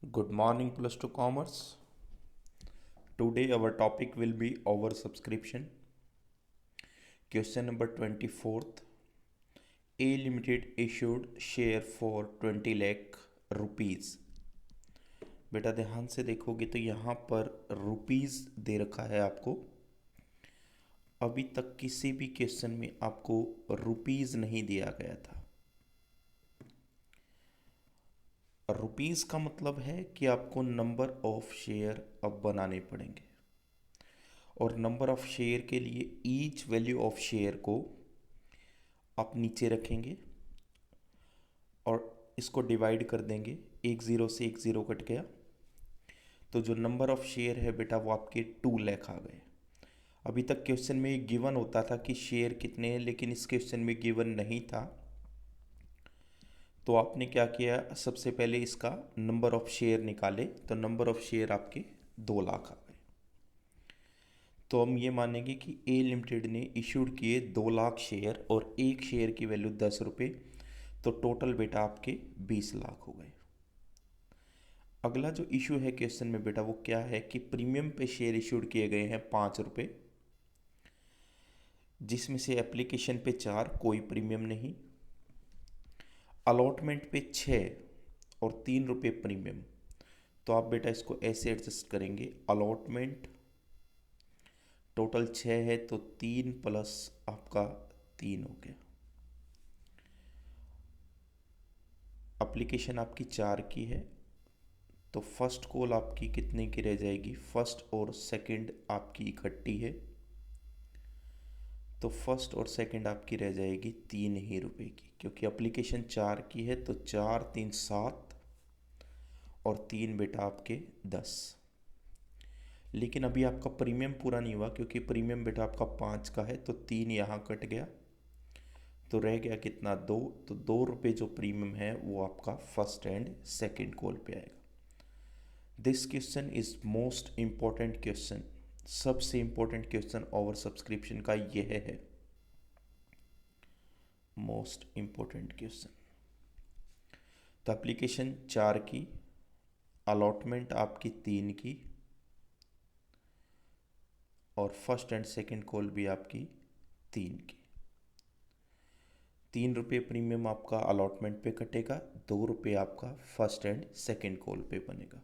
Good morning, plus two commerce. Today our topic will be over subscription. Question number 24th. A Limited issued share for 20 lakh rupees. बेटा ध्यान से देखोगे तो यहाँ पर rupees दे रखा है आपको। अभी तक किसी भी क्वेश्चन में आपको रुपीस नहीं दिया गया था। रुपीस का मतलब है कि आपको नंबर ऑफ शेयर अब बनाने पड़ेंगे, और नंबर ऑफ शेयर के लिए ईच वैल्यू ऑफ शेयर को आप नीचे रखेंगे और इसको डिवाइड कर देंगे। एक ज़ीरो से एक ज़ीरो कट गया, तो जो नंबर ऑफ शेयर है बेटा वो आपके 2 लाख आ गए। अभी तक क्वेश्चन में गिवन होता था कि शेयर कितने हैं, लेकिन इस क्वेश्चन में गिवन नहीं था। तो आपने क्या किया, सबसे पहले इसका नंबर ऑफ शेयर निकाले, तो नंबर ऑफ शेयर आपके 2 लाख आ गए। तो हम ये मानेंगे कि ए लिमिटेड ने इशूड किए 2 लाख शेयर और एक शेयर की वैल्यू 10 रुपये, तो टोटल बेटा आपके 20 लाख हो गए। अगला जो इशू है क्वेश्चन में बेटा वो क्या है कि प्रीमियम पे शेयर इशूड किए गए हैं 5 रुपये, जिसमें से एप्लीकेशन पे 4, कोई प्रीमियम नहीं। अलॉटमेंट पे 6 और 3 रुपये प्रीमियम। तो आप बेटा इसको ऐसे एडजस्ट करेंगे, अलॉटमेंट टोटल 6 है तो 3 प्लस आपका 3 हो गया। एप्लीकेशन आपकी 4 की है, तो फर्स्ट कॉल आपकी कितने की रह जाएगी, फर्स्ट और सेकंड आपकी इकट्ठी है, तो फर्स्ट और सेकंड आपकी रह जाएगी 3 ही रुपये की, क्योंकि एप्लीकेशन 4 की है। तो 4 3 7 और 3 बेटा आपके 10। लेकिन अभी आपका प्रीमियम पूरा नहीं हुआ, क्योंकि प्रीमियम बेटा आपका 5 का है, तो 3 यहाँ कट गया, तो रह गया कितना, 2। तो 2 रुपये जो प्रीमियम है वो आपका फर्स्ट एंड सेकंड कॉल पे आएगा। This question is most important question. सबसे इम्पोर्टेंट क्वेश्चन ओवर सब्सक्रिप्शन का यह है, मोस्ट इम्पोर्टेंट क्वेश्चन। तो एप्लीकेशन 4 की, अलॉटमेंट आपकी 3 की, और फर्स्ट एंड सेकंड कॉल भी आपकी 3 की। 3 रुपये प्रीमियम आपका अलॉटमेंट पे कटेगा, 2 रुपये आपका फर्स्ट एंड सेकंड कॉल पे बनेगा।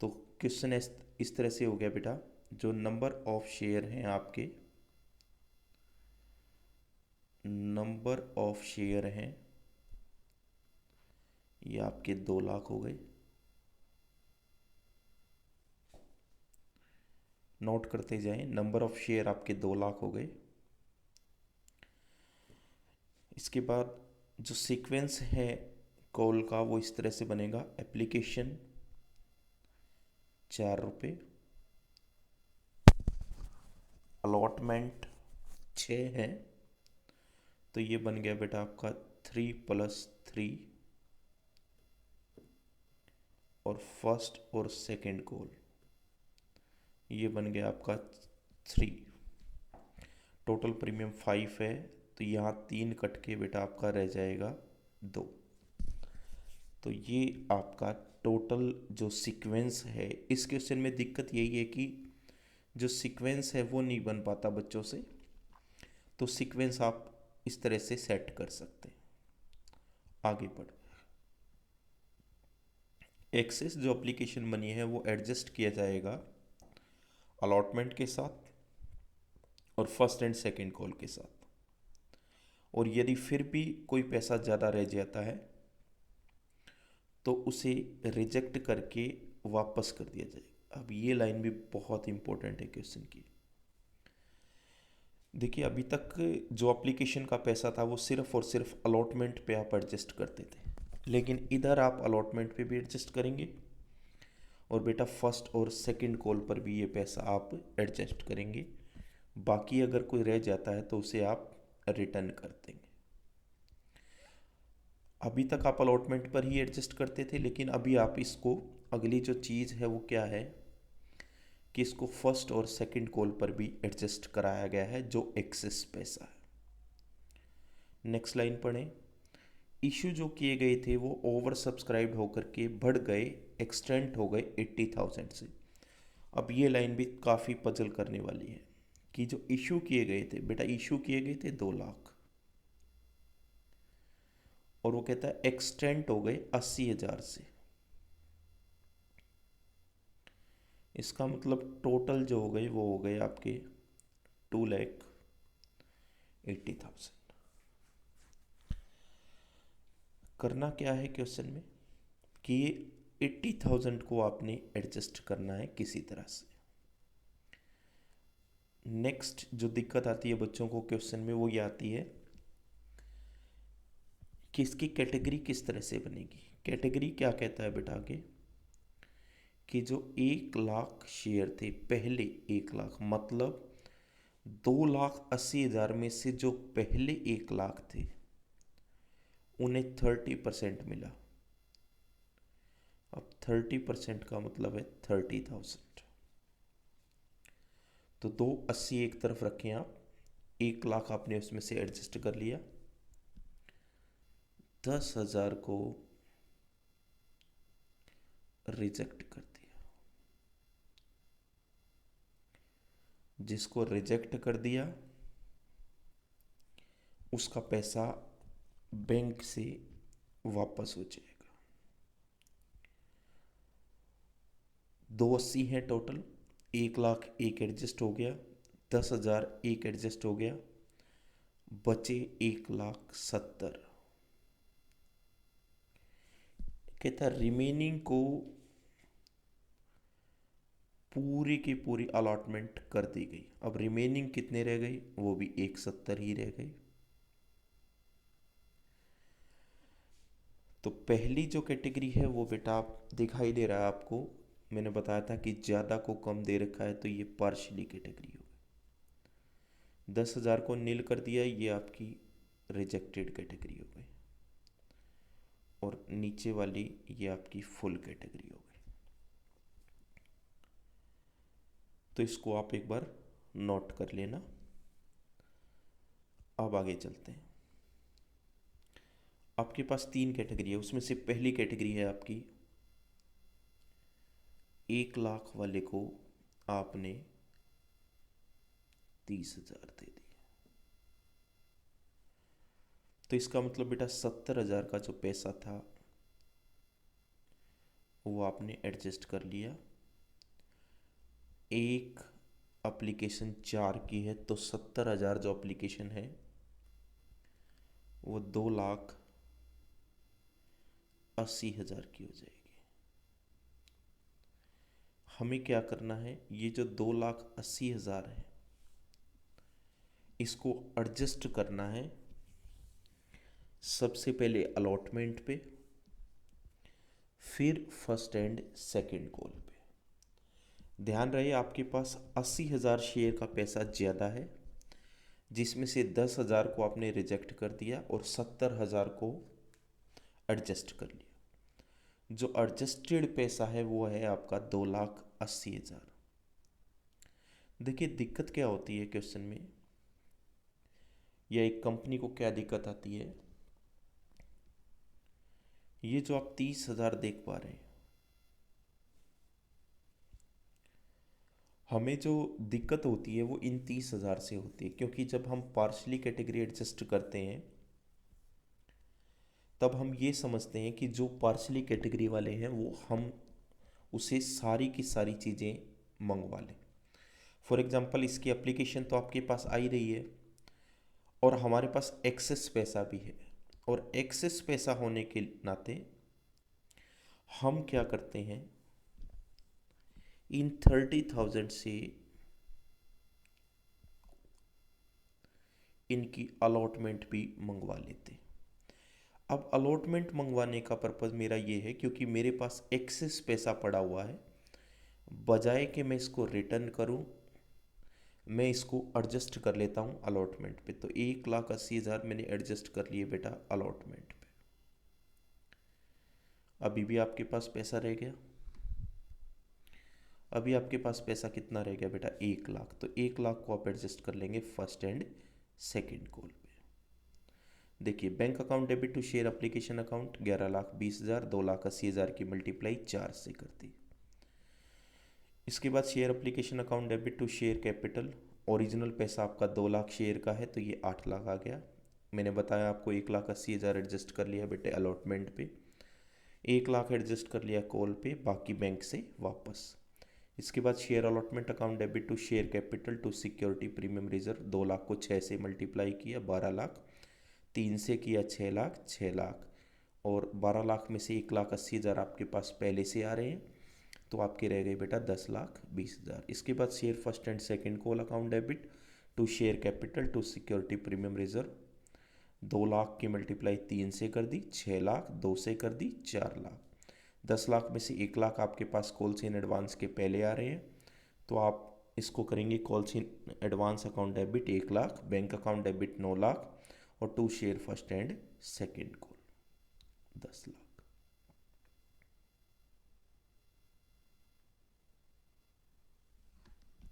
तो क्वेश्चन इस तरह से हो गया बेटा, जो नंबर ऑफ शेयर हैं आपके, नंबर ऑफ शेयर हैं ये आपके 2 लाख हो गए। नोट करते जाएं, नंबर ऑफ शेयर आपके 2 लाख हो गए। इसके बाद जो सीक्वेंस है कॉल का वो इस तरह से बनेगा, एप्लीकेशन 4 रुपये, अलॉटमेंट 6 है, तो ये बन गया बेटा आपका 3 + 3, और फर्स्ट और सेकंड कॉल ये बन गया आपका 3। टोटल प्रीमियम 5 है, तो यहाँ 3 कट के बेटा आपका रह जाएगा 2। तो ये आपका टोटल जो सीक्वेंस है। इस क्वेश्चन में दिक्कत यही है कि जो सीक्वेंस है वो नहीं बन पाता बच्चों से, तो सीक्वेंस आप इस तरह से सेट कर सकते हैं। आगे बढ़, एक्सेस जो एप्लीकेशन बनी है वो एडजस्ट किया जाएगा अलॉटमेंट के साथ और फर्स्ट एंड सेकंड कॉल के साथ, और यदि फिर भी कोई पैसा ज़्यादा रह जाता है तो उसे रिजेक्ट करके वापस कर दिया जाएगा। अब ये लाइन भी बहुत इंपॉर्टेंट है क्वेश्चन की। देखिए, अभी तक जो एप्लीकेशन का पैसा था वो सिर्फ और सिर्फ अलॉटमेंट पे आप एडजस्ट करते थे, लेकिन इधर आप अलॉटमेंट पे भी एडजस्ट करेंगे, और बेटा फर्स्ट और सेकंड कॉल पर भी ये पैसा आप एडजस्ट करेंगे। बाकी अगर कोई रह जाता है तो उसे आप रिटर्न कर देंगे। अभी तक आप अलॉटमेंट पर ही एडजस्ट करते थे, लेकिन अभी आप इसको, अगली जो चीज़ है वो क्या है कि इसको फर्स्ट और सेकंड कॉल पर भी एडजस्ट कराया गया है, जो एक्सेस पैसा है। नेक्स्ट लाइन पढ़ें, इशू जो किए गए थे वो ओवर सब्सक्राइब्ड होकर के बढ़ गए, एक्सटेंड हो गए 80,000 से। अब ये लाइन भी काफ़ी पजल करने वाली है कि जो इशू किए गए थे बेटा, इशू किए गए थे 2 लाख, और वो कहता है एक्सटेंड हो गए 80,000 से। इसका मतलब टोटल जो हो गए वो हो गए आपके 2,80,000। करना क्या है क्वेश्चन में कि ये 80,000 को आपने एडजस्ट करना है किसी तरह से। नेक्स्ट जो दिक्कत आती है बच्चों को क्वेश्चन में वो ये आती है कि इसकी कैटेगरी किस तरह से बनेगी। कैटेगरी क्या कहता है बेटा आगे कि जो 1 लाख शेयर थे पहले, 1 लाख मतलब 2,80,000 में से जो पहले 1 लाख थे उन्हें 30% मिला। अब 30% का मतलब है 30,000। तो 280 एक तरफ रखें आप, 1 लाख आपने उसमें से एडजस्ट कर लिया, 10,000 को रिजेक्ट कर दिया। जिसको रिजेक्ट कर दिया उसका पैसा बैंक से वापस हो जाएगा। 280 है टोटल, 1 लाख एक एडजस्ट हो गया, 10,000 एक एडजस्ट हो गया, बचे 1,70,000। कहता रिमेनिंग को पूरी की पूरी अलॉटमेंट कर दी गई। अब रिमेनिंग कितने रह गई, वो भी 170 ही रह गई। तो पहली जो कैटेगरी है वो बेटा आप दिखाई दे रहा है आपको, मैंने बताया था कि ज़्यादा को कम दे रखा है तो ये पार्शली कैटेगरी हो गई। 10,000 को नील कर दिया, ये आपकी रिजेक्टेड कैटेगरी हो गई, और नीचे वाली ये आपकी फुल कैटेगरी हो गई। तो इसको आप एक बार नोट कर लेना। अब आगे चलते हैं। आपके पास 3 कैटेगरी है, उसमें से पहली कैटेगरी है आपकी 1 लाख वाले को आपने 30,000 दे दिया। तो इसका मतलब बेटा 70,000 का जो पैसा था वो आपने एडजस्ट कर लिया। एक एप्लीकेशन 4 की है तो 70,000 जो एप्लीकेशन है वो 2,80,000 की हो जाएगी। हमें क्या करना है, ये जो 2,80,000 है इसको एडजस्ट करना है सबसे पहले अलॉटमेंट पे, फिर फर्स्ट एंड सेकंड कॉल पे। ध्यान रहे आपके पास 80,000 शेयर का पैसा ज़्यादा है, जिसमें से 10,000 को आपने रिजेक्ट कर दिया और 70,000 को एडजस्ट कर लिया। जो एडजस्टेड पैसा है वो है आपका 2,80,000। देखिए दिक्कत क्या होती है क्वेश्चन में, या एक कंपनी को क्या दिक्कत आती है, ये जो आप 30,000 देख पा रहे हैं, हमें जो दिक्कत होती है वो इन 30,000 से होती है, क्योंकि जब हम पार्शली कैटेगरी एडजस्ट करते हैं तब हम ये समझते हैं कि जो पार्शली कैटेगरी वाले हैं वो हम उसे सारी की सारी चीज़ें मंगवा लें। फॉर एग्जांपल इसकी एप्लीकेशन तो आपके पास आ ही रही है और हमारे पास एक्सेस पैसा भी है, और एक्सेस पैसा होने के नाते हम क्या करते हैं, इन 30,000 से इनकी अलॉटमेंट भी मंगवा लेते। अब अलॉटमेंट मंगवाने का पर्पज़ मेरा ये है क्योंकि मेरे पास एक्सेस पैसा पड़ा हुआ है, बजाय कि मैं इसको रिटर्न करूं मैं इसको एडजस्ट कर लेता हूं अलॉटमेंट पे। तो 1,80,000 मैंने एडजस्ट कर लिए बेटा अलॉटमेंट पे। अभी भी आपके पास पैसा रह गया, अभी आपके पास पैसा कितना रह गया बेटा 1 लाख। तो 1 लाख को आप एडजस्ट कर लेंगे फर्स्ट एंड सेकंड कॉल पे। देखिए bank account debit to share application account 11,20,000, 2,80,000 की मल्टीप्लाई 4 से कर दी। इसके बाद share application account debit to share capital, original पैसा आपका 2 लाख शेयर का है तो ये 8 लाख आ गया। मैंने बताया आपको 1,80,000 एडजस्ट कर लिया बेटे अलॉटमेंट पे, 1 लाख एडजस्ट कर लिया कॉल पे, बाकी बैंक से वापस। इसके बाद share allotment account debit to share capital to security premium reserve, 2 lakh को 6 से मल्टीप्लाई किया 12 लाख, 3 से किया 6 लाख, 6 लाख, और 12 लाख में से 1,80,000 आपके पास पहले से आ रहे हैं तो आपके रह गए बेटा 10,20,000। इसके बाद share first and second call account debit to share capital to security premium reserve, 2 lakh की मल्टीप्लाई 3 से कर दी 6 लाख, 2 से कर दी 4 लाख, 10 लाख में से 1 लाख आपके पास कॉल्स इन एडवांस के पहले आ रहे हैं तो आप इसको करेंगे calls in advance account debit 1 lakh, bank account debit 9 lakh, और to share first and second call 10 lakh.